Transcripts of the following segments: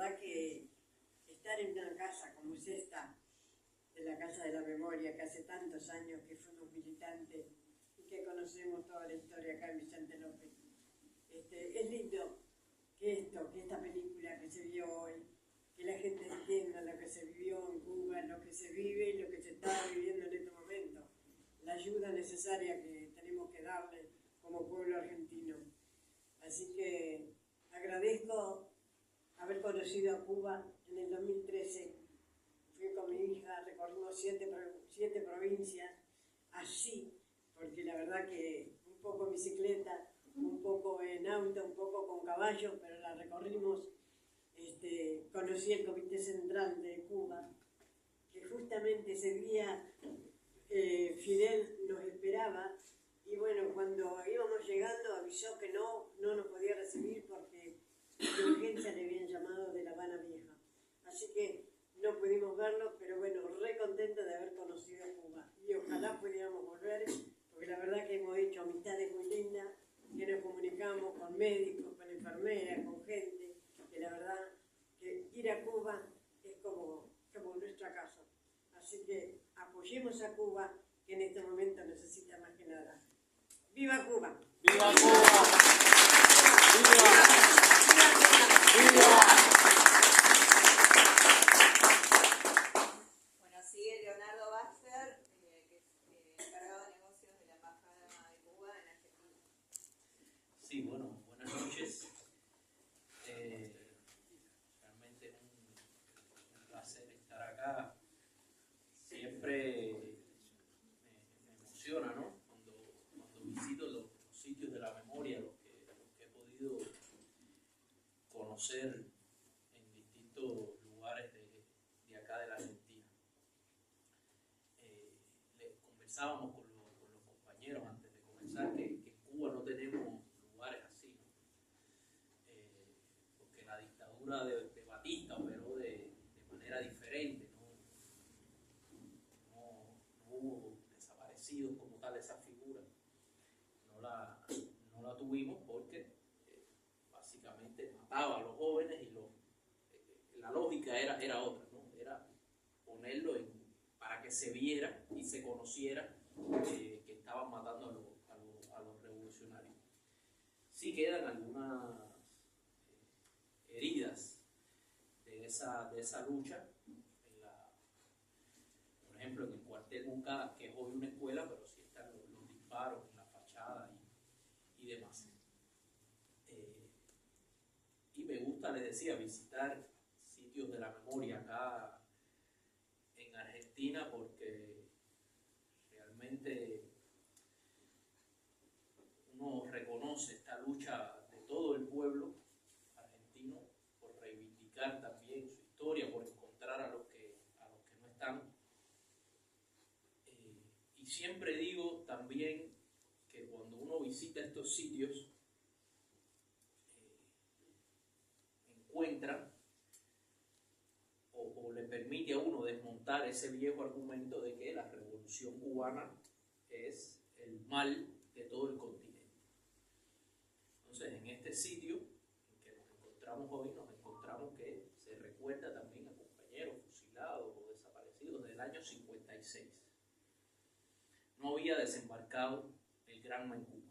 verdad que estar en una casa como es esta, en la Casa de la Memoria, que hace tantos años que fuimos militantes y que conocemos toda la historia acá en Vicente López, es lindo que esta película que se vio hoy, que la gente entienda lo que se vivió en Cuba, lo que se vive y lo que se está viviendo en este momento, la ayuda necesaria que tenemos que darle como pueblo argentino. Así que agradezco haber conocido a Cuba en el 2013. Fui con mi hija, recorrimos siete provincias, así, porque la verdad que un poco en bicicleta, un poco en auto, un poco con caballo, pero la recorrimos. Conocí el Comité Central de Cuba, que justamente ese día Fidel nos esperaba, y bueno, cuando íbamos llegando avisó que no nos podía recibir porque de urgencia le habían llamado de La Habana Vieja. Así que no pudimos verlo, pero bueno, re contenta de haber conocido a Cuba. Y ojalá pudiéramos volver, porque la verdad que hemos hecho amistades muy lindas, que nos comunicamos con médicos, con enfermeras, con gente, que la verdad que ir a Cuba es como nuestra casa. Así que apoyemos a Cuba, que en este momento necesita más que nada. ¡Viva Cuba! ¡Viva Cuba! ¡Viva! ¡Viva! Bueno, sigue Leonardo Baxter, que es encargado de negocios de la Embajada de Cuba en Argentina. Sí, bueno, buenas noches. Realmente es un placer estar acá. Siempre me emociona, ¿no? Cuando visito los sitios de la memoria, los que he podido conocer en distintos lugares de acá de la Argentina. Conversábamos con los compañeros antes de comenzar que en Cuba no tenemos lugares así, ¿no? Porque la dictadura de Batista operó de manera diferente, no hubo desaparecidos como tal esa figura, no la tuvimos porque básicamente mataba a los jóvenes y la lógica era otra, ¿no? Era ponerlo para que se viera y se conociera que estaban matando a los revolucionarios. Sí quedan algunas heridas de esa lucha, por ejemplo en el cuartel Moncada, que es hoy una escuela, pero sí están los disparos en la fachada y demás. Y me gusta, les decía, visitar sitios de la memoria acá en Argentina, porque realmente uno reconoce esta lucha de todo el pueblo argentino por reivindicar también su historia, por encontrar a los que no están. Y siempre digo también que cuando uno visita estos sitios, encuentra o le permite a uno desmontar ese viejo argumento de que la revolución cubana es el mal de todo el continente. Entonces, en este sitio en que nos encontramos hoy, nos encontramos que se recuerda también a compañeros fusilados o desaparecidos del año 56. No había desembarcado el Granma en Cuba.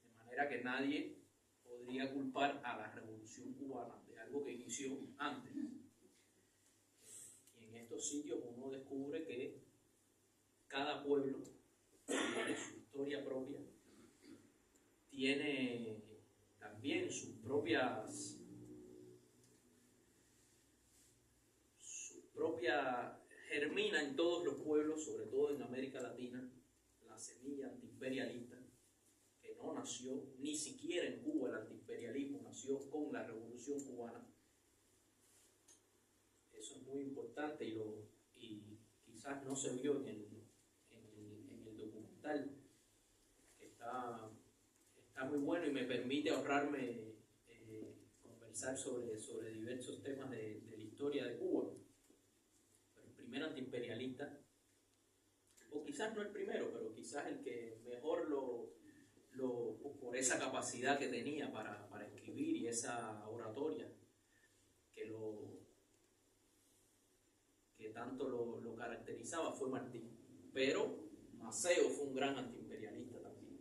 De manera que nadie podría culpar a la revolución cubana de algo que inició antes. Y en estos sitios uno descubre que cada pueblo tiene su historia propia, tiene también sus propias germina en todos los pueblos, sobre todo en América Latina, la semilla antiimperialista, que no nació ni siquiera en Cuba. El antiimperialismo nació con la Revolución Cubana. Eso es muy importante y quizás no se vio en el documental, que está muy bueno y me permite ahorrarme conversar sobre diversos temas de la historia de Cuba. Pero el primer antiimperialista, o quizás no el primero, pero quizás el que mejor por esa capacidad que tenía para escribir escribir y esa oratoria que tanto lo caracterizaba fue Martí. Pero Maceo fue un gran antiimperialista también.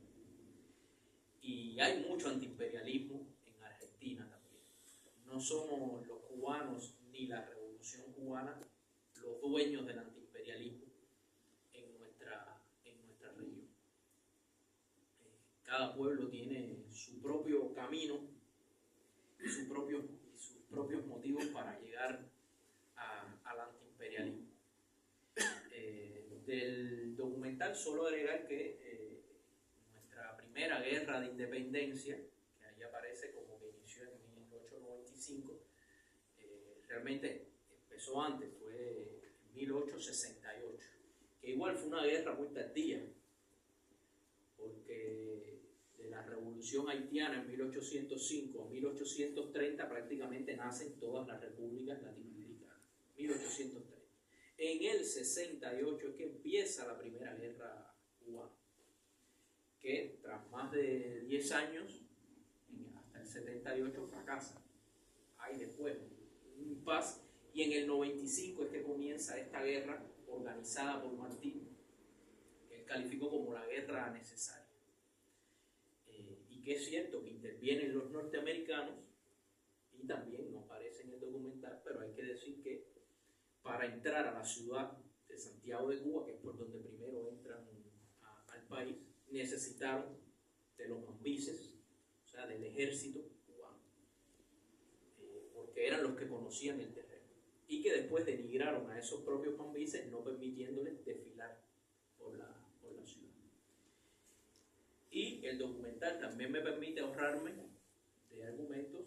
Y hay mucho antiimperialismo en Argentina también. No somos los cubanos ni la Revolución Cubana los dueños del antiimperialismo en nuestra región. Cada pueblo tiene su propio camino y sus propios motivos para llegar al antiimperialismo. Del documental solo agregar que nuestra primera guerra de independencia, que ahí aparece como que inició en 1895, realmente empezó antes, fue en 1868, que igual fue una guerra muy tardía, porque de la revolución haitiana en 1805 a 1830 prácticamente nacen todas las repúblicas latinoamericanas, 1830. En el 68 es que empieza la primera guerra cubana, que tras más de 10 años, hasta el 78, fracasa. Hay después un impasse, y en el 95 es que comienza esta guerra organizada por Martín, que él calificó como la guerra necesaria. Y que es cierto que intervienen los norteamericanos, y también no aparece en el documental, pero hay que decir que para entrar a la ciudad de Santiago de Cuba, que es por donde primero entran al país, necesitaron de los mambises, o sea, del ejército cubano, porque eran los que conocían el terreno, y que después denigraron a esos propios mambises, no permitiéndoles desfilar por la ciudad. Y el documental también me permite ahorrarme de argumentos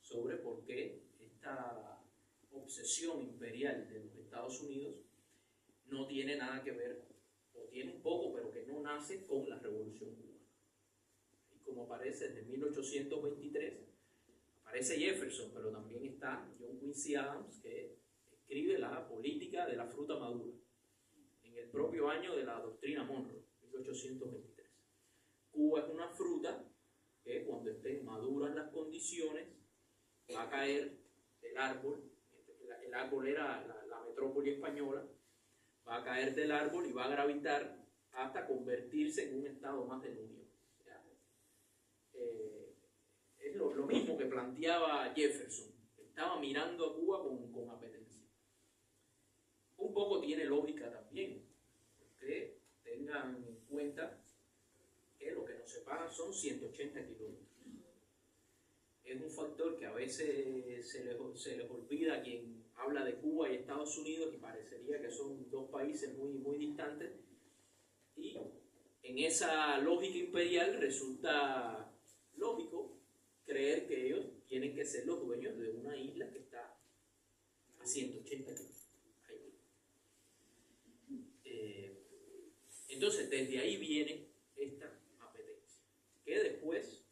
sobre por qué esta obsesión imperial de los Estados Unidos no tiene nada que ver, o tiene un poco, pero que no nace con la Revolución Cubana. Y como aparece desde 1823, aparece Jefferson, pero también está John Quincy Adams, que escribe la política de la fruta madura, en el propio año de la doctrina Monroe, 1823. Cuba es una fruta que cuando estén maduras las condiciones, va a caer del árbol. El árbol era la metrópoli española, va a caer del árbol y va a gravitar hasta convertirse en un estado más de la Unión. O sea, es lo mismo que planteaba Jefferson. Estaba mirando a Cuba con apetencia. Un poco tiene lógica también, porque tengan en cuenta que lo que nos separa son 180 kilómetros. Es un factor que a veces se les olvida a quien habla de Cuba y Estados Unidos, y parecería que son dos países muy, muy distantes, y en esa lógica imperial resulta lógico creer que ellos tienen que ser los dueños de una isla que está a 180 kilómetros. Entonces desde ahí viene esta apetencia, que después,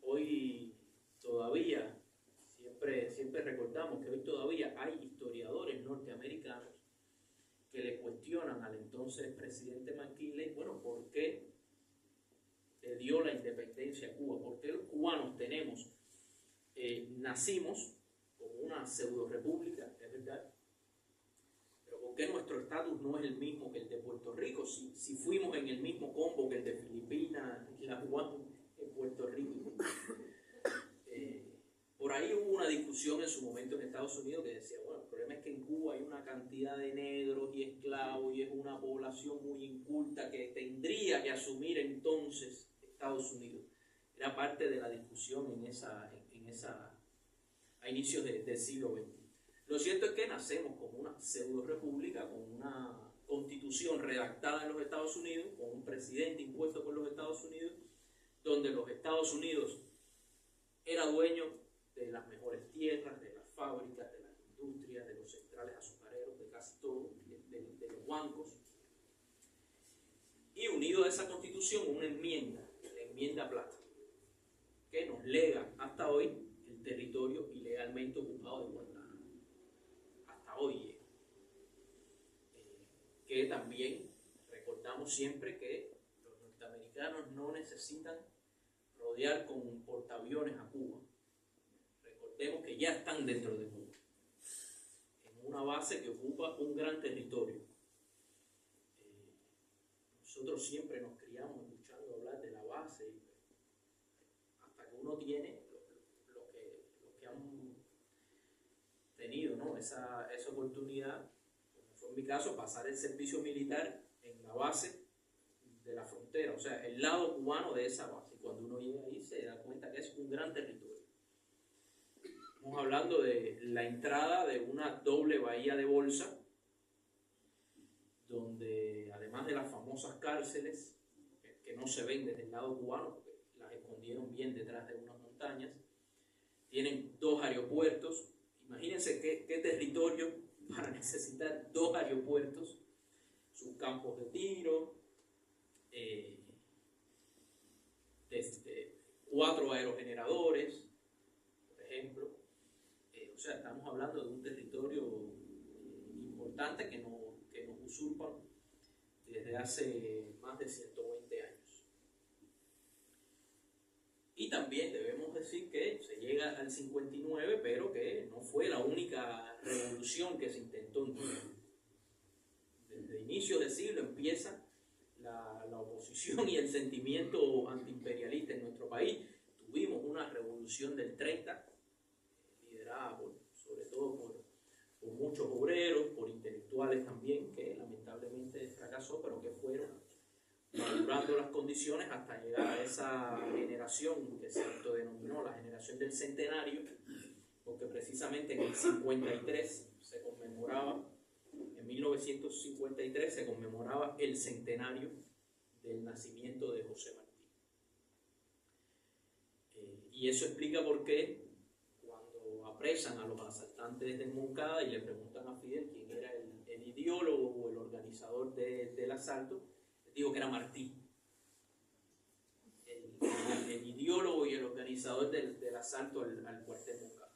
hoy todavía, siempre recordamos que hoy todavía hay historiadores norteamericanos que le cuestionan al entonces presidente McKinley, bueno, ¿por qué le dio la independencia a Cuba? ¿Por qué los cubanos nacimos como una pseudo república, es verdad? Pero ¿por qué nuestro estatus no es el mismo que el de Puerto Rico? Si fuimos en el mismo combo que el de Filipinas, la jugamos en Puerto Rico. Por ahí hubo una discusión en su momento en Estados Unidos que decía, bueno, el problema es que en Cuba hay una cantidad de negros y esclavos y es una población muy inculta que tendría que asumir entonces Estados Unidos. Era parte de la discusión a inicios del siglo XX. Lo cierto es que nacemos como una pseudo república, con una constitución redactada en los Estados Unidos, con un presidente impuesto por los Estados Unidos, donde los Estados Unidos era dueño de las mejores tierras, de las fábricas, de las industrias, de los centrales azucareros, de casi todo, de los bancos. Y unido a esa constitución, una enmienda, la enmienda Plata, que nos lega hasta hoy el territorio ilegalmente ocupado de Guantánamo. Hasta hoy. Que también recordamos siempre que los norteamericanos no necesitan rodear con portaaviones a Cuba. Recordemos que ya están dentro de Cuba, en una base que ocupa un gran territorio. Nosotros siempre nos criamos escuchando hablar de la base, hasta que uno tiene los que han tenido, ¿no?, esa oportunidad, como fue en mi caso, pasar el servicio militar en la base de la frontera, o sea, el lado cubano de esa base. Y cuando uno llega ahí se da cuenta que es un gran territorio. Estamos hablando de la entrada de una doble bahía de Bolsa, donde además de las famosas cárceles, que no se ven desde el lado cubano, porque las escondieron bien detrás de unas montañas, tienen 2 aeropuertos. Imagínense qué territorio para necesitar 2 aeropuertos, sus campos de tiro, 4 aerogeneradores, por ejemplo. O sea, estamos hablando de un territorio importante que nos usurpan desde hace más de 120 años. Y también debemos decir que se llega al 59, pero que no fue la única revolución que se intentó en Cuba. Desde inicio del siglo empieza la oposición y el sentimiento antiimperialista en nuestro país. Tuvimos una revolución del 30, liderada sobre todo por muchos obreros, por intelectuales también, que lamentablemente fracasó, pero que fueron madurando las condiciones hasta llegar a esa generación que se autodenominó la generación del centenario, porque precisamente en el 53 se conmemoraba, en 1953 se conmemoraba el centenario del nacimiento de José Martí. Y eso explica por qué cuando apresan a los asaltantes de Moncada y le preguntan a Fidel quién era el ideólogo o el organizador del asalto, les digo que era Martí. El ideólogo y el organizador del asalto al cuartel Moncada.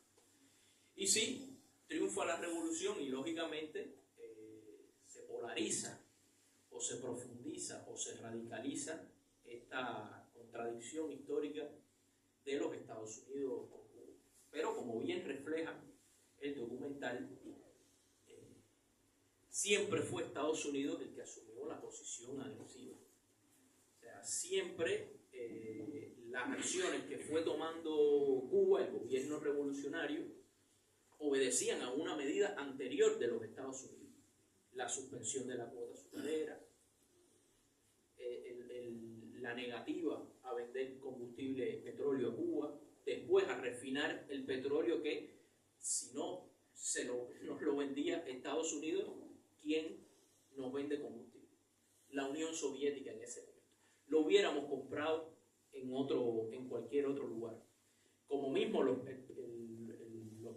Y sí, triunfa la revolución y lógicamente se polariza o se profundiza o se radicaliza esta contradicción histórica de los Estados Unidos con Cuba. Pero como bien refleja el documental, siempre fue Estados Unidos el que asumió la posición agresiva. O sea, siempre las acciones que fue tomando Cuba, el gobierno revolucionario, obedecían a una medida anterior de los Estados Unidos. La suspensión de la cuota azucarera, la negativa a vender combustible petróleo a Cuba, después a refinar el petróleo que, si no nos lo vendía Estados Unidos, ¿quién nos vende combustible? La Unión Soviética en ese momento. Lo hubiéramos comprado en cualquier otro lugar. Como mismo los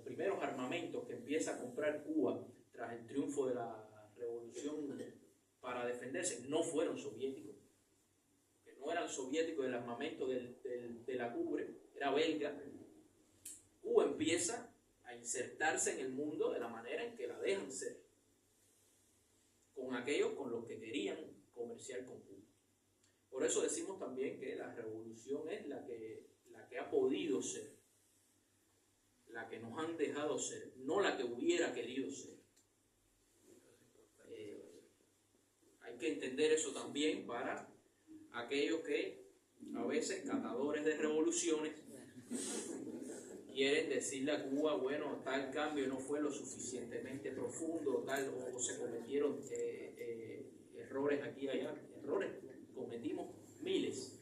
primeros armamentos que empieza a comprar Cuba tras el triunfo de la revolución para defenderse no fueron soviéticos. Que no eran soviéticos, el armamento de la Cubre era belga. Cuba empieza a insertarse en el mundo de la manera en que la dejan ser, con aquellos con los que querían comerciar con Cuba. Por eso decimos también que la revolución es la que ha podido ser, la que nos han dejado ser, no la que hubiera querido ser. Hay que entender eso también para aquellos que a veces, catadores de revoluciones, quieren decirle a Cuba, bueno, tal cambio no fue lo suficientemente profundo, o se cometieron errores aquí y allá. Errores cometimos miles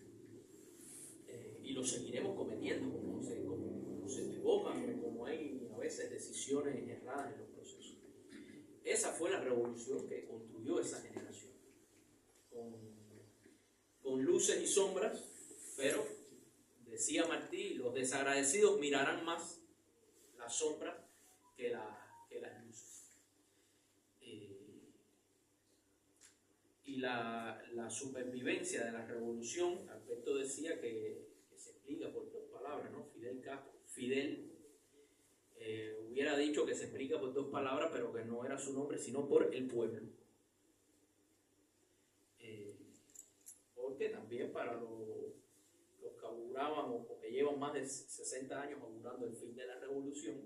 y los seguiremos cometiendo, como se equivocan, como hay a veces decisiones erradas en los procesos. Esa fue la revolución que construyó esa generación, con luces y sombras, pero decía Martí, los desagradecidos mirarán más las sombras que las luces. Y la supervivencia de la revolución, Alberto decía que se explica por 2 palabras, ¿no? Fidel hubiera dicho que se explica por 2 palabras, pero que no era su nombre, sino por el pueblo. Porque también para los que auguraban pensaban o que llevan más de 60 años augurando el fin de la revolución,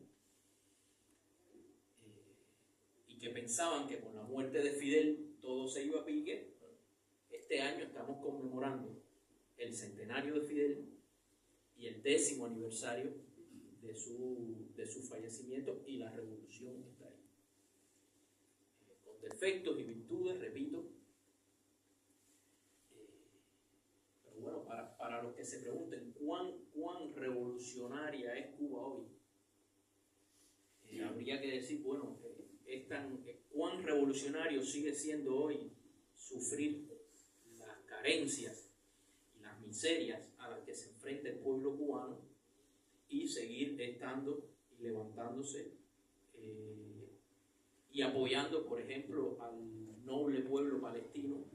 y que pensaban que con la muerte de Fidel todo se iba a pique. Este año estamos conmemorando el centenario de Fidel y el 10º aniversario de su fallecimiento, y la revolución está ahí. Con defectos y virtudes, repito. Pero bueno, para los que se pregunten cuán revolucionaria es Cuba hoy, habría que decir, bueno, cuán revolucionario sigue siendo hoy sufrir las carencias y las miserias a las que se enfrenta el pueblo cubano, y seguir estando y levantándose y apoyando, por ejemplo, al noble pueblo palestino,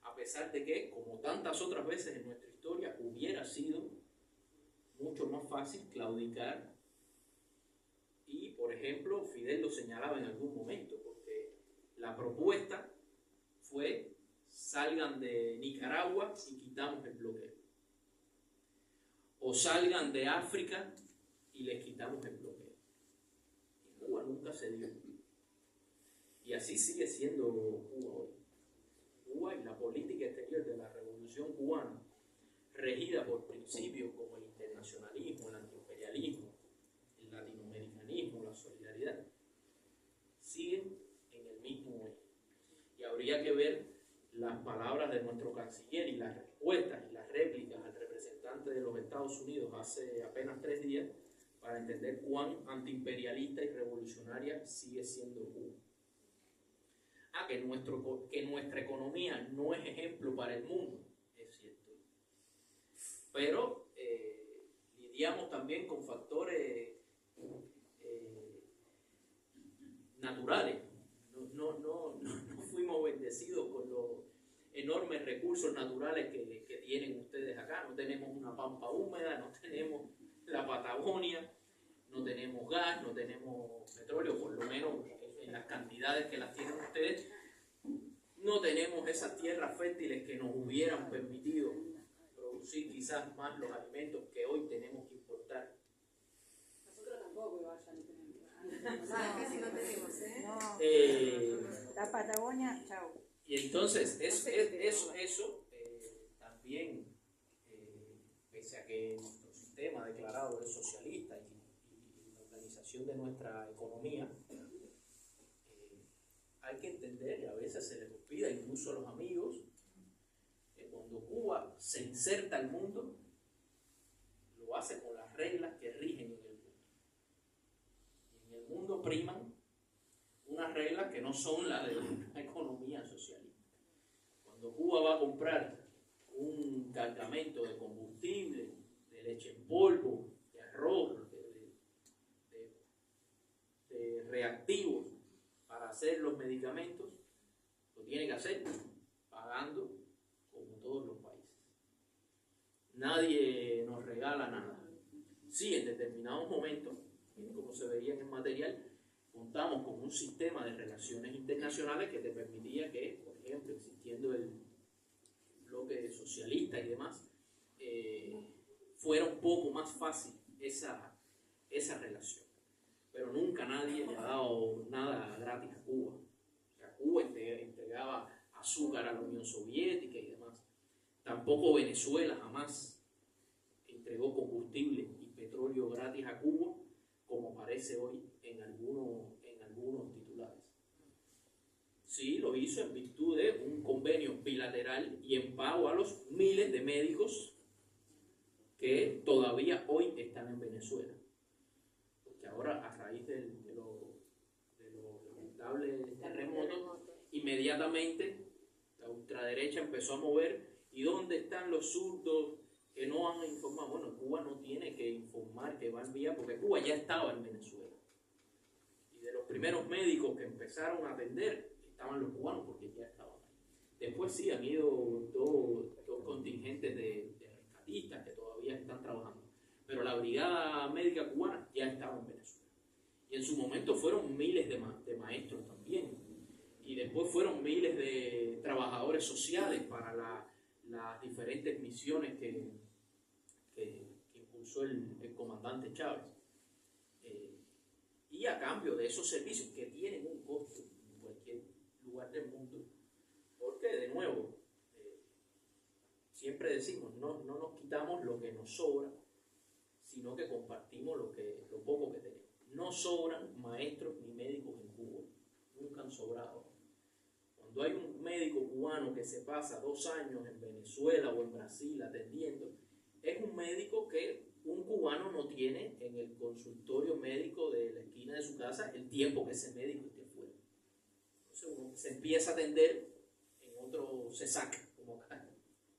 a pesar de que, como tantas otras veces en nuestra historia, hubiera sido mucho más fácil claudicar. Y, por ejemplo, Fidel lo señalaba en algún momento, porque la propuesta fue: salgan de Nicaragua y quitamos el bloqueo, o salgan de África y les quitamos el bloqueo. Y Cuba nunca se dio. Y así sigue siendo Cuba hoy. Cuba y la política exterior de la Revolución Cubana, regida por principios como el internacionalismo, el antiimperialismo, el latinoamericanismo, la solidaridad, siguen en el mismo eje. Y habría que ver las palabras de nuestro canciller y las respuestas y las réplicas al representante de los Estados Unidos hace apenas 3 días para entender cuán antiimperialista y revolucionaria sigue siendo Cuba. Que nuestra economía no es ejemplo para el mundo, es cierto. Pero lidiamos también con factores naturales. No fuimos bendecidos con los enormes recursos naturales que tienen ustedes acá. No tenemos una pampa húmeda, no tenemos la Patagonia, no tenemos gas, no tenemos petróleo, por lo menos en las cantidades que las tienen ustedes. No tenemos esas tierras fértiles que nos hubieran permitido producir quizás más los alimentos que hoy tenemos que importar. Nosotros tampoco igual ya no tenemos. Casi no tenemos, La Patagonia, chao. Y entonces, eso también, pese a que nuestro sistema declarado es socialista y la organización de nuestra economía, hay que entender, y a veces se les olvida incluso a los amigos, que cuando Cuba se inserta al mundo, lo hace con las reglas que rigen en el mundo. Y en el mundo priman unas reglas que no son las de una economía socialista. Cuando Cuba va a comprar un cargamento de combustible, de leche en polvo, de arroz, de reactivos para hacer los medicamentos, lo tiene que hacer pagando como todos los países. Nadie nos regala nada. Sí, en determinados momentos, como se veía en el material, contamos con un sistema de relaciones internacionales que te permitía que, por ejemplo, existiendo el bloque socialista y demás, fuera un poco más fácil esa relación. Pero nunca nadie le ha dado nada gratis a Cuba. O sea, Cuba entregaba azúcar a la Unión Soviética y demás. Tampoco Venezuela jamás entregó combustible y petróleo gratis a Cuba, como parece hoy en algunos titulares. Sí, lo hizo en virtud de un convenio bilateral y en pago a los miles de médicos que todavía hoy están en Venezuela. Porque ahora, a raíz de los lamentables terremotos, inmediatamente la ultraderecha empezó a mover. ¿Y dónde están los zurdos que no han informado? Bueno, Cuba no tiene que informar que va a enviar, porque Cuba ya estaba en Venezuela. Y de los primeros médicos que empezaron a atender estaban los cubanos, porque ya estaban ahí. Después sí han ido dos contingentes de rescatistas que todavía están trabajando. Pero la brigada médica cubana ya estaba en Venezuela. Y en su momento fueron miles de maestros también. Y después fueron miles de trabajadores sociales para las diferentes misiones que impulsó el comandante Chávez. Y a cambio de esos servicios que tienen un costo en cualquier lugar del mundo, porque de nuevo, siempre decimos, no nos quitamos lo que nos sobra, sino que compartimos lo poco que tenemos. No sobran maestros ni médicos en Cuba, nunca han sobrado. Cuando hay un médico cubano que se pasa 2 años en Venezuela o en Brasil atendiendo, es un médico que un cubano no tiene en el consultorio médico de la esquina de su casa el tiempo que ese médico esté fuera. Entonces uno se empieza a atender en otro CESAC, como acá.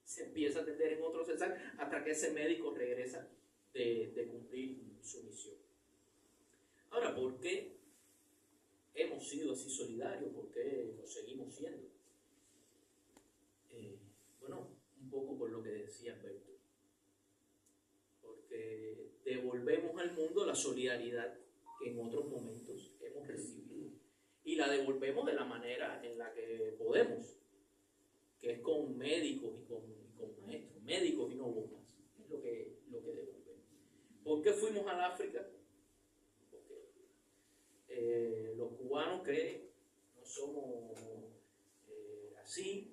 Se empieza a atender en otro CESAC hasta que ese médico regresa de cumplir su misión. Ahora, ¿por qué hemos sido así solidarios? ¿Por qué lo seguimos siendo? Bueno, un poco por lo que decía Alberto. Porque devolvemos al mundo la solidaridad que en otros momentos hemos recibido. Y la devolvemos de la manera en la que podemos, que es con médicos y con maestros, médicos y no bombas. Es lo que devolvemos. ¿Por qué fuimos al África? Porque los cubanos que no somos así,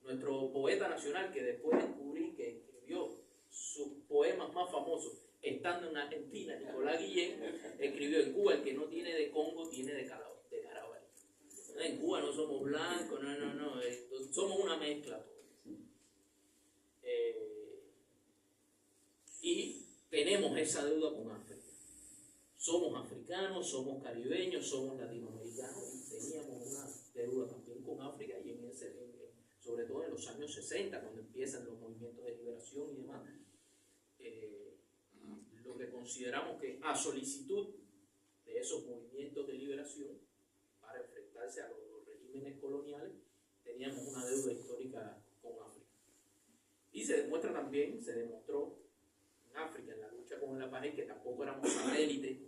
nuestro poeta nacional, que después descubrí que escribió sus poemas más famosos estando en Argentina, Nicolás Guillén, escribió: en Cuba el que no tiene de Congo tiene de Caraballo. En Cuba no somos blancos, no, somos una mezcla. Y tenemos esa deuda con África. Somos africanos, somos caribeños, somos latinoamericanos y teníamos una deuda también con África, y sobre todo en los años 60, cuando empiezan los movimientos de liberación y demás, lo que consideramos que a solicitud de esos movimientos de liberación para enfrentarse a los regímenes coloniales, teníamos una deuda histórica con África. Y se demostró en África, en la lucha con el apartheid, que tampoco éramos satélites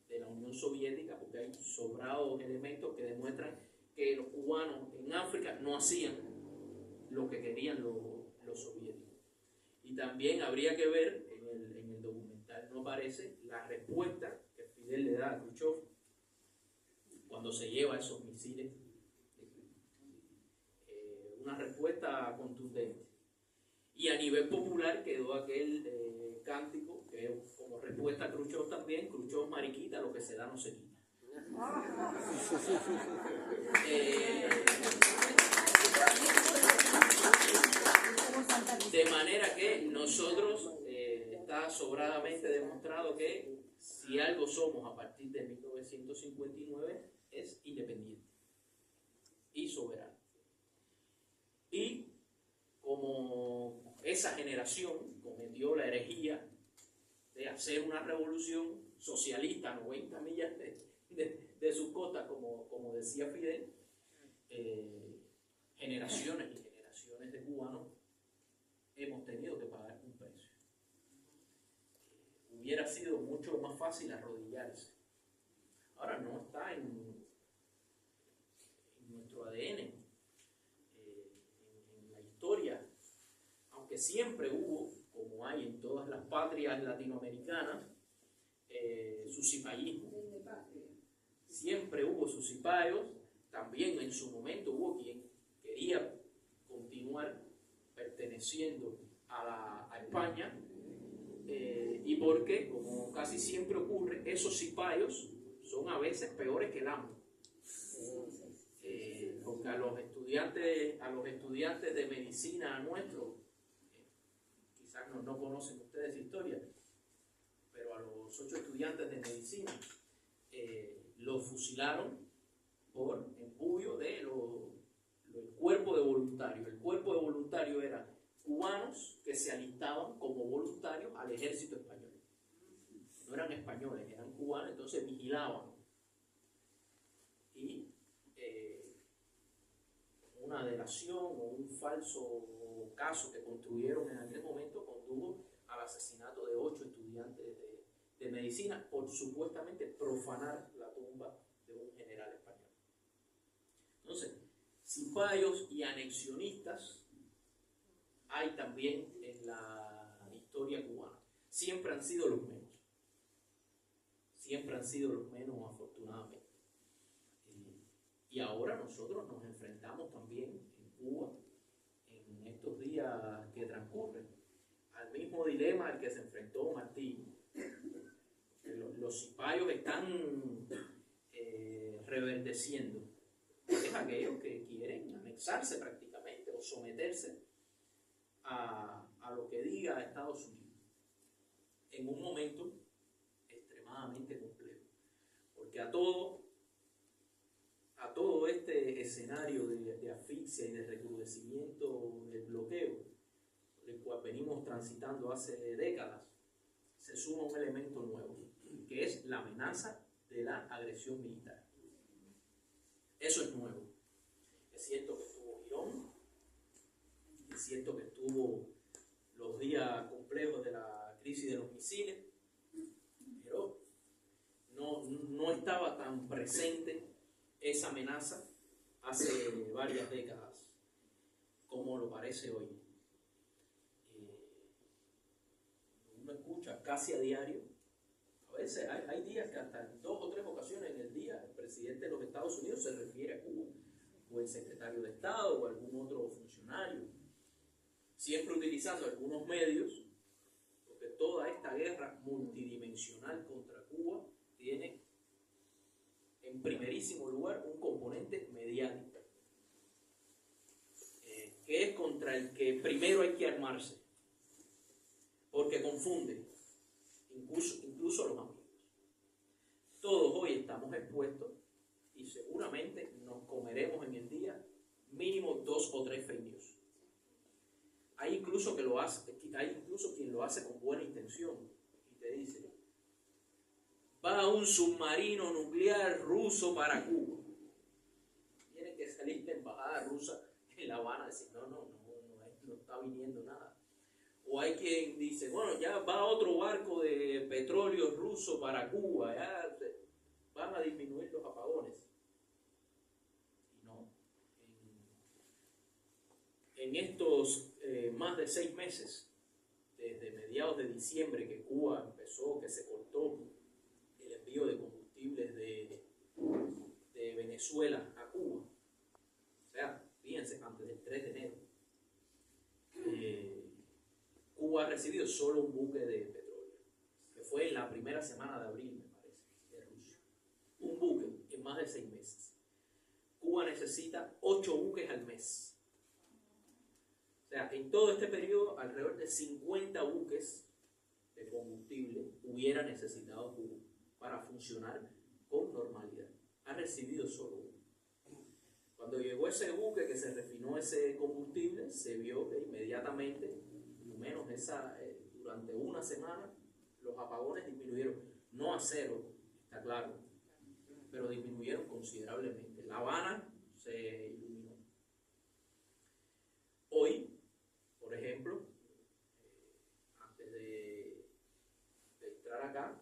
de la Unión Soviética, porque hay sobrados elementos que demuestran que los cubanos en África no hacían lo que querían los soviéticos. Y también habría que ver, en el documental no aparece la respuesta que Fidel le da a Khrushchev cuando se lleva esos misiles, una respuesta contundente. Y a nivel popular quedó aquel cántico que como respuesta a Khrushchev también: Khrushchev mariquita, lo que se da no se quita. De manera que nosotros está sobradamente demostrado que si algo somos a partir de 1959 es independiente y soberano. Y como esa generación cometió la herejía de hacer una revolución socialista a 90 millas de sus costas, como decía Fidel, generaciones y generaciones de cubanos hemos tenido que pagar un precio. Hubiera sido mucho más fácil arrodillarse. Ahora no está en nuestro ADN, en la historia, aunque siempre hubo, como hay en todas las patrias latinoamericanas, su cipayismo. Siempre hubo sus cipayos. También en su momento hubo quien quería continuar perteneciendo a España, y porque, como casi siempre ocurre, esos cipayos son a veces peores que el amo. Porque a los estudiantes de medicina nuestros, quizás no conocen ustedes historia, pero a los 8 estudiantes de medicina los fusilaron por empuje del cuerpo de voluntarios. El cuerpo de voluntarios era cubanos que se alistaban como voluntarios al ejército español. No eran españoles, eran cubanos, entonces vigilaban. Y una delación o un falso caso que construyeron en aquel momento condujo al asesinato de 8 estudiantes de medicina por supuestamente profanar la tumba de un general español. Entonces, cipayos y anexionistas hay también en la historia cubana. Siempre han sido los menos. Siempre han sido los menos, afortunadamente. Y ahora nosotros nos enfrentamos también en Cuba, en estos días que transcurren, al mismo dilema al que se enfrentó Martí. Los cipayos están reverdeciendo. Es aquellos que quieren anexarse prácticamente o someterse a lo que diga Estados Unidos en un momento extremadamente complejo, porque a todo este escenario de asfixia y de recrudecimiento del bloqueo, el cual venimos transitando hace décadas, se suma un elemento nuevo, que es la amenaza de la agresión militar. Eso es nuevo. Es cierto que estuvo Girón, es cierto que estuvo los días complejos de la crisis de los misiles, pero no estaba tan presente esa amenaza hace varias décadas como lo parece hoy. Uno escucha casi a diario, a veces hay días que hasta en 2 o 3 ocasiones en el día el presidente de los Estados Unidos se refiere a Cuba, o el secretario de Estado o algún otro funcionario, siempre utilizando algunos medios, porque toda esta guerra multidimensional contra Cuba tiene en primerísimo lugar un componente mediático, que es contra el que primero hay que armarse, porque confunde incluso los amigos. Todos hoy estamos expuestos y seguramente nos comeremos en el día mínimo 2 o 3 fake news. Hay incluso quien lo hace con buena intención y te dice: va un submarino nuclear ruso para Cuba. Tiene que salir la embajada rusa en La Habana a decir: no está viniendo nada. O hay quien dice: bueno, ya va otro barco de petróleo ruso para Cuba, ya van a disminuir los apagones. Y no. En estos más de 6 meses, desde mediados de diciembre que Cuba empezó, que se cortó el envío de combustibles de Venezuela a Cuba, o sea, fíjense, antes del 3 de enero, Cuba ha recibido solo un buque de petróleo, que fue en la primera semana de abril, me parece, de Rusia. Un buque en más de 6 meses. Cuba necesita 8 buques al mes. O sea, en todo este periodo, alrededor de 50 buques de combustible hubiera necesitado Cuba para funcionar con normalidad. Ha recibido solo uno. Cuando llegó ese buque que se refinó ese combustible, se vio que inmediatamente, menos durante una semana, los apagones disminuyeron, no a 0, está claro, pero disminuyeron considerablemente. La Habana se iluminó. Hoy, por ejemplo, antes de entrar acá,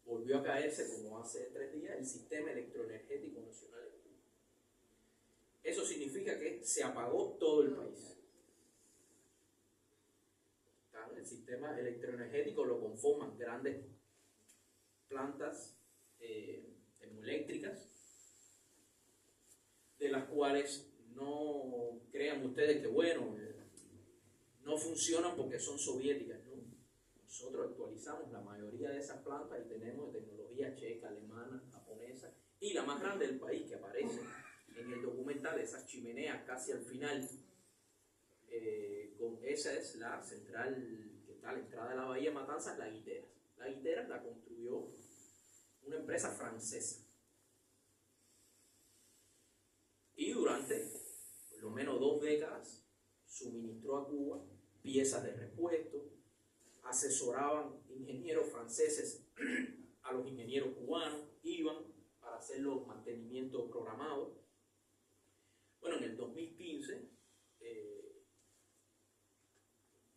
volvió a caerse, como hace 3 días, el sistema electroenergético nacional en Cuba. Eso significa que se apagó todo el país. El sistema electroenergético lo conforman grandes plantas termoeléctricas, de las cuales no crean ustedes que no funcionan porque son soviéticas, ¿no? Nosotros actualizamos la mayoría de esas plantas y tenemos tecnología checa, alemana, japonesa, y la más grande del país que aparece en el documental, esas chimeneas casi al final. Esa es la central que está a la entrada de la bahía de Matanzas, La Guiteras. La Guiteras la construyó una empresa francesa. Y durante por lo menos 2 décadas suministró a Cuba piezas de repuesto, asesoraban ingenieros franceses a los ingenieros cubanos, iban para hacer los mantenimientos programados. Bueno, en el 2015,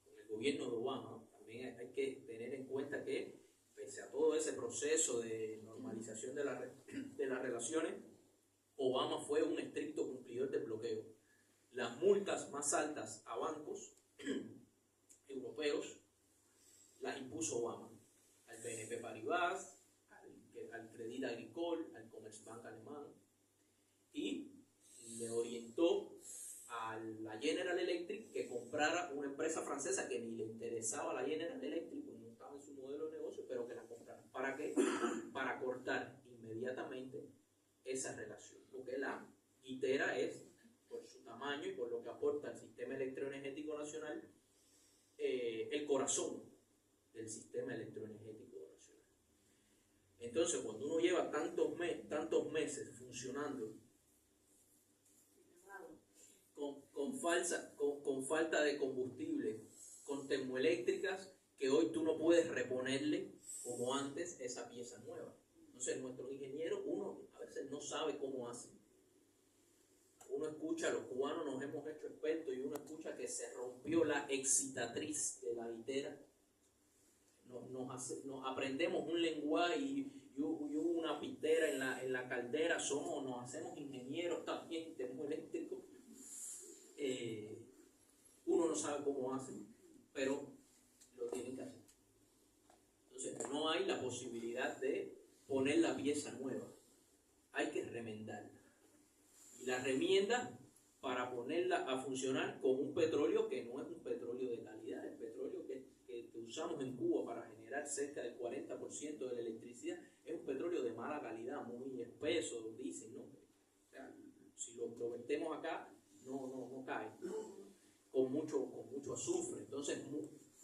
con el gobierno de Obama, también hay que tener en cuenta que, pese a todo ese proceso de normalización de las relaciones, Obama fue un estricto cumplidor del bloqueo. Las multas más altas a bancos europeos las impuso Obama, al BNP Paribas, al Crédit Agricole, al Commerzbank alemán, y le orientó a la General Electric que comprara una empresa francesa que ni le interesaba a la General Electric, no estaba en su modelo de negocio, pero que la comprara. ¿Para qué? Para cortar inmediatamente esa relación, porque la ITER es, por su tamaño y por lo que aporta al sistema electroenergético nacional, el corazón del sistema electroenergético nacional. Entonces, cuando uno lleva tantos meses funcionando con falta de combustible, con termoeléctricas que hoy tú no puedes reponerle como antes esa pieza nueva. Entonces, nuestros ingenieros, uno a veces no sabe cómo hacen. Uno escucha, los cubanos nos hemos hecho expertos y uno escucha que se rompió la excitatriz de la litera. Nos aprendemos un lenguaje y una pitera en la caldera, nos hacemos ingenieros también termoeléctricos. Uno no sabe cómo hacen, pero lo tienen que hacer. Entonces, no hay la posibilidad de poner la pieza nueva, hay que remendarla. Y la remienda para ponerla a funcionar con un petróleo que no es un petróleo de calidad. El petróleo que usamos en Cuba para generar cerca del 40% de la electricidad es un petróleo de mala calidad, muy espeso, dicen, ¿no? O sea, si lo vertemos acá, no cae, con mucho azufre, entonces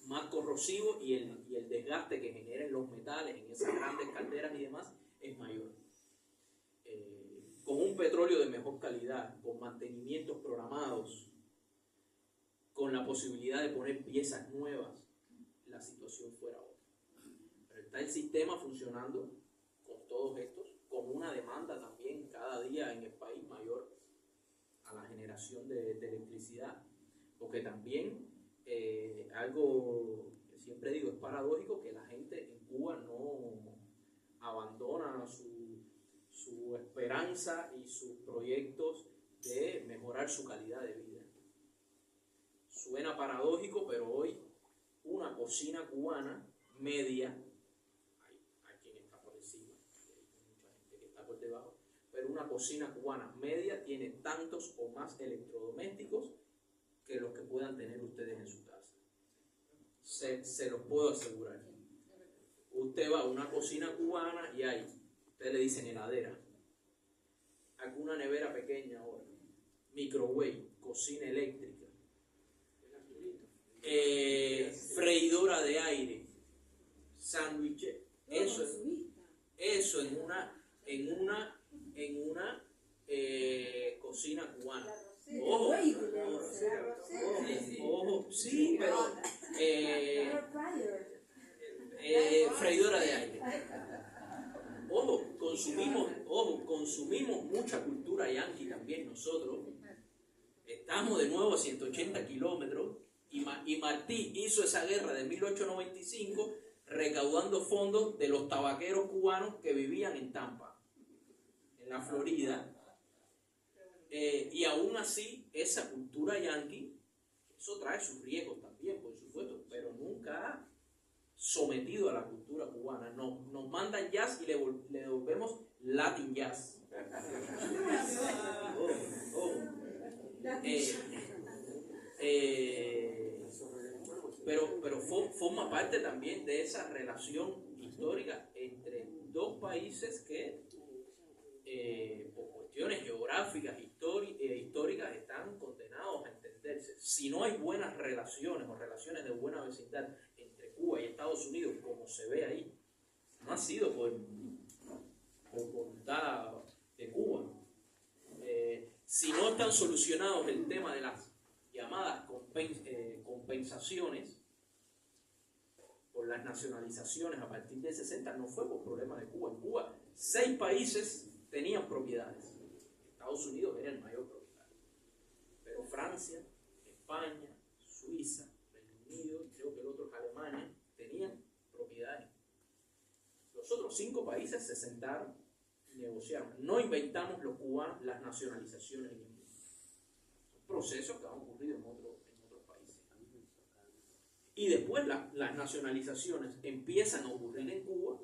más corrosivo y el desgaste que generan los metales en esas grandes calderas y demás es mayor. Con un petróleo de mejor calidad, con mantenimientos programados, con la posibilidad de poner piezas nuevas, la situación fuera otra. Pero está el sistema funcionando con todos estos, con una demanda también cada día en el país mayor a la generación de electricidad, porque también algo que siempre digo, es paradójico que la gente en Cuba no abandona su esperanza y sus proyectos de mejorar su calidad de vida. Suena paradójico, pero hoy una cocina cubana media, hay quien está por encima, hay mucha gente que está por debajo, pero una cocina cubana media tiene tantos o más electrodomésticos que los que puedan tener ustedes en su casa. Se los puedo asegurar. Usted va a una cocina cubana y hay, ustedes le dicen heladera, alguna nevera pequeña ahora, microwave, cocina eléctrica, freidora de aire, sándwich, eso en una cocina cubana. Ojo, sí, pero freidora de aire. Ojo, consumimos mucha cultura yanqui también nosotros. Estamos de nuevo a 180 kilómetros y Martí hizo esa guerra de 1895 recaudando fondos de los tabaqueros cubanos que vivían en Tampa, en la Florida. Y aún así, esa cultura yanqui, eso trae sus riesgos también, por supuesto, pero nunca ha sometido a la cultura cubana. Nos mandan jazz y le devolvemos Latin jazz. Pero forma parte también de esa relación histórica entre dos países que por cuestiones geográficas, históricas, están condenados a entenderse. Si no hay buenas relaciones o relaciones de buena vecindad entre Cuba y Estados Unidos, como se ve ahí, no ha sido por voluntad de Cuba. Si no están solucionados el tema de las llamadas compensaciones por las nacionalizaciones a partir del 60, no fue por problema de Cuba. En Cuba, 6 países tenían propiedades. Estados Unidos era el mayor propietario. Pero Francia, España, Suiza, Reino Unido, creo que el otro es Alemania, tenían propiedades. Los otros 5 países se sentaron y negociaron. No inventamos los cubanos las nacionalizaciones en el mundo. Son procesos que han ocurrido en otros países. Y después las nacionalizaciones empiezan a ocurrir en Cuba,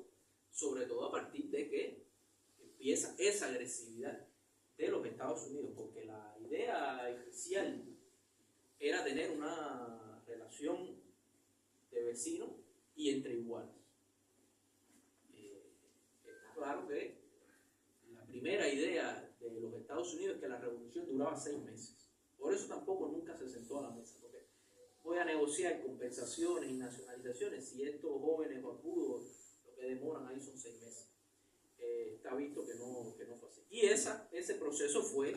sobre todo a partir de que empieza esa agresividad de los Estados Unidos, porque la idea inicial era tener una relación de vecinos y entre iguales. Está claro que la primera idea de los Estados Unidos es que la revolución duraba 6 meses. Por eso tampoco nunca se sentó a la mesa, porque voy a negociar compensaciones y nacionalizaciones si estos jóvenes barbudos lo que demoran ahí son 6 meses. Está visto que no fue así. Y ese proceso fue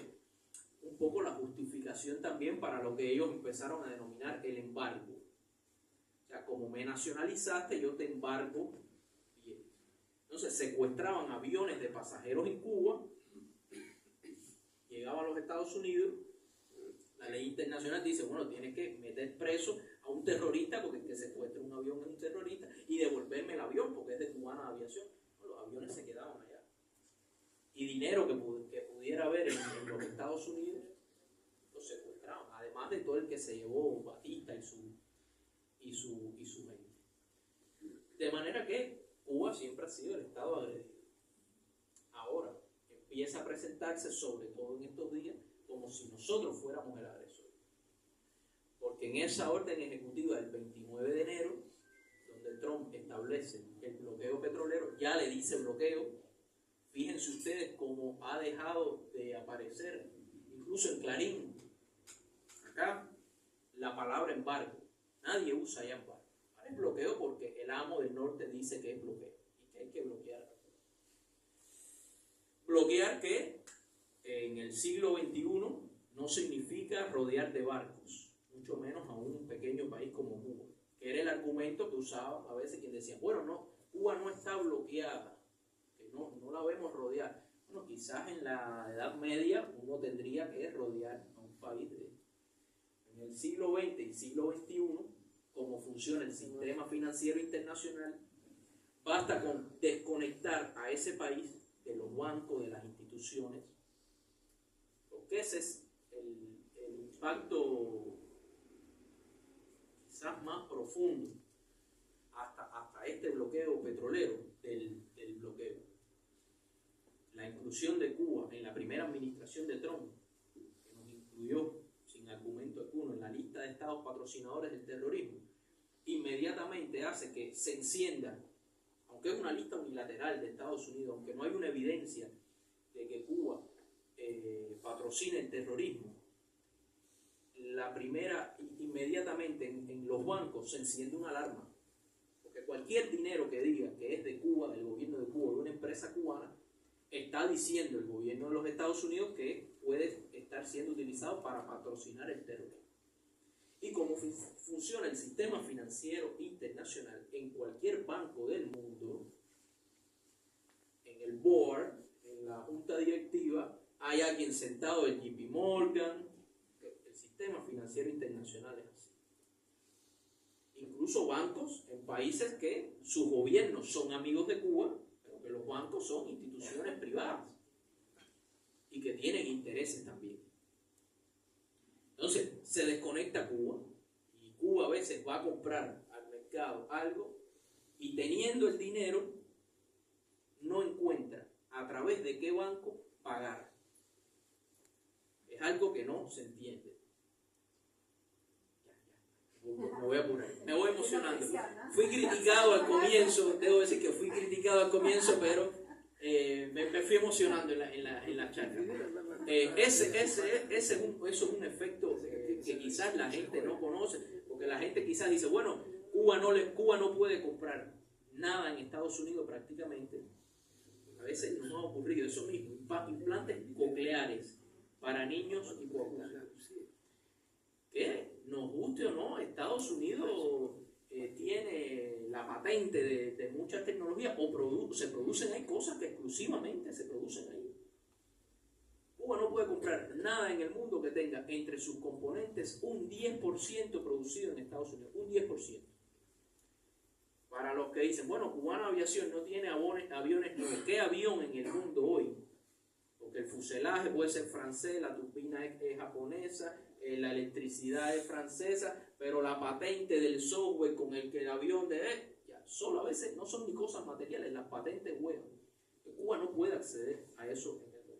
un poco la justificación también para lo que ellos empezaron a denominar el embargo. O sea, como me nacionalizaste, yo te embargo bien. Entonces secuestraban aviones de pasajeros en Cuba, llegaban a los Estados Unidos, la ley internacional dice, bueno, tienes que meter preso a un terrorista porque el que secuestra un avión es un terrorista y devolverme el avión porque es de Cubana Aviación. Bueno, los aviones se quedaban allá. Y dinero que pudiera haber en los Estados Unidos, lo secuestraban, además de todo el que se llevó Batista y su gente. De manera que Cuba siempre ha sido el Estado agredido. Ahora empieza a presentarse, sobre todo en estos días, como si nosotros fuéramos el agresor. Porque en esa orden ejecutiva del 29 de enero, donde Trump establece el bloqueo petrolero, ya le dice bloqueo. Fíjense ustedes cómo ha dejado de aparecer, incluso en Clarín, acá, la palabra embargo. Nadie usa ya embargo. Ahora es bloqueo porque el amo del norte dice que es bloqueo y que hay que bloquear. Bloquear que en el siglo XXI no significa rodear de barcos, mucho menos a un pequeño país como Cuba, que era el argumento que usaba a veces quien decía, bueno, no, Cuba no está bloqueada, que no la vemos rodear. Bueno, quizás en la Edad Media uno tendría que rodear a un país en el siglo XX y siglo XXI, como funciona el sistema financiero internacional, basta con desconectar a ese país de los bancos, de las instituciones, porque ese es el impacto quizás más profundo hasta este bloqueo petrolero del bloqueo. La inclusión de Cuba en la primera administración de Trump, que nos incluyó sin argumento alguno en la lista de estados patrocinadores del terrorismo, inmediatamente hace que se encienda, aunque es una lista unilateral de Estados Unidos, aunque no hay una evidencia de que Cuba patrocina el terrorismo, inmediatamente en los bancos se enciende una alarma, porque cualquier dinero que diga que es de Cuba, del gobierno de Cuba, de una empresa cubana, está diciendo el gobierno de los Estados Unidos que puede estar siendo utilizado para patrocinar el terrorismo. Y como funciona el sistema financiero internacional en cualquier banco del mundo, en el board, en la junta directiva, hay alguien sentado del JP Morgan. El sistema financiero internacional es así. Incluso bancos en países que sus gobiernos son amigos de Cuba, pero que los bancos son instituciones privadas y que tienen intereses también. Entonces, se desconecta Cuba y Cuba a veces va a comprar al mercado algo y teniendo el dinero no encuentra a través de qué banco pagar. Es algo que no se entiende. Me voy a apurar, me voy emocionando. Fui criticado al comienzo, debo decir que fui criticado al comienzo, pero me fui emocionando en la charla. Eso es un efecto que quizás la gente no conoce, porque la gente quizás dice, bueno, Cuba no puede comprar nada en Estados Unidos prácticamente. A veces nos ha ocurrido eso mismo, implantes cocleares para niños y coagulos. Que nos guste o no, Estados Unidos tiene la patente de muchas tecnologías o se producen ahí cosas que exclusivamente se producen ahí. Cuba no puede comprar nada en el mundo que tenga entre sus componentes un 10% producido en Estados Unidos, un 10%. Para los que dicen, bueno, Cubana Aviación no tiene aviones nuevos. ¿Qué avión en el mundo hoy? Porque el fuselaje puede ser francés, la turbina es japonesa, la electricidad es francesa, pero la patente del software con el que el avión solo a veces no son ni cosas materiales, las patentes juegan. Cuba no puede acceder a eso en el mundo.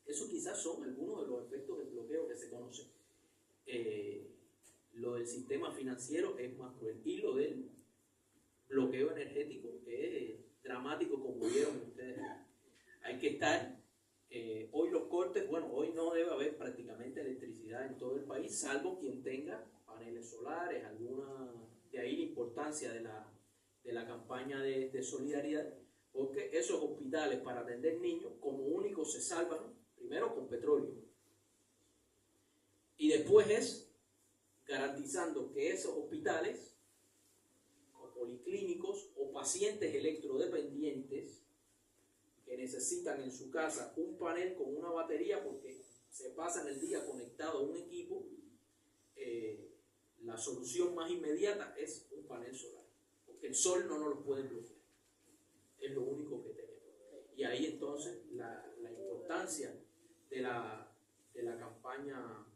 Eso quizás son algunos de los efectos del bloqueo que se conocen. Lo del sistema financiero es más cruel, y lo del bloqueo energético es dramático, como vieron ustedes. Hay que estar, hoy los cortes, bueno, hoy no debe haber prácticamente electricidad en todo el país, salvo quien tenga paneles solares, de ahí la importancia de la campaña de solidaridad, porque esos hospitales para atender niños, como únicos se salvan, primero con petróleo, y después es garantizando que esos hospitales, o policlínicos, o pacientes electrodependientes, que necesitan en su casa un panel con una batería porque se pasan el día conectado a un equipo, la solución más inmediata es un panel solar, porque el sol no nos lo puede bloquear, es lo único que tenemos. Y ahí entonces la importancia de la campaña a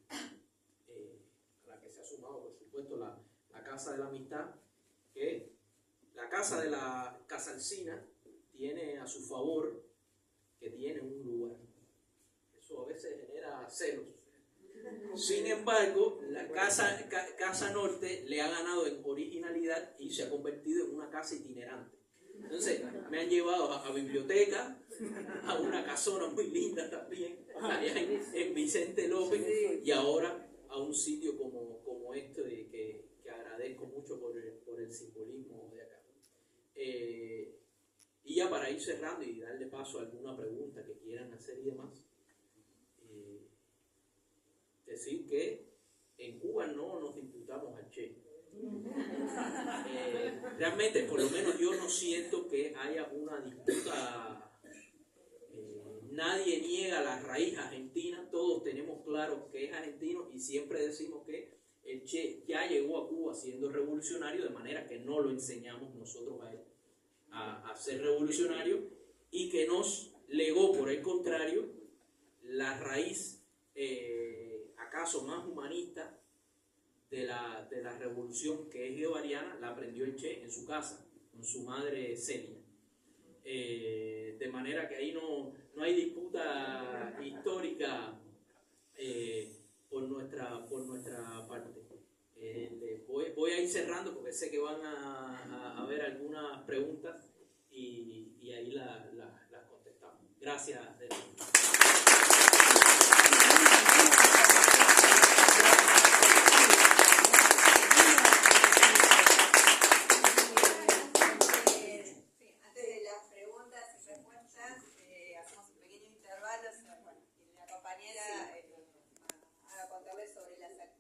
la que se ha sumado, por supuesto, la Casa de la Amistad, que la Casa de la Casalcina tiene a su favor que tiene un lugar. Eso a veces genera celos. Sin embargo, la casa Norte le ha ganado en originalidad y se ha convertido en una casa itinerante. Entonces, me han llevado a biblioteca, a una casona muy linda también, allá en Vicente López, y ahora a un sitio como este, que agradezco mucho por el simbolismo de acá. Y ya para ir cerrando y darle paso a alguna pregunta que quieran hacer y demás, decir que en Cuba no nos disputamos al Che. Realmente, por lo menos yo no siento que haya una disputa. Nadie niega la raíz argentina, todos tenemos claro que es argentino y siempre decimos que el Che ya llegó a Cuba siendo revolucionario, de manera que no lo enseñamos nosotros a él a ser revolucionario, y que nos legó, por el contrario, la raíz acaso más humanista de la revolución, que es guevariana, la aprendió el Che en su casa, con su madre Celia. De manera que ahí no hay disputa histórica por nuestra parte. Voy a ir cerrando porque sé que van a haber algunas preguntas y ahí las contestamos. Gracias. Hacemos un pequeño intervalo, y la compañera va a contarles sobre las actividades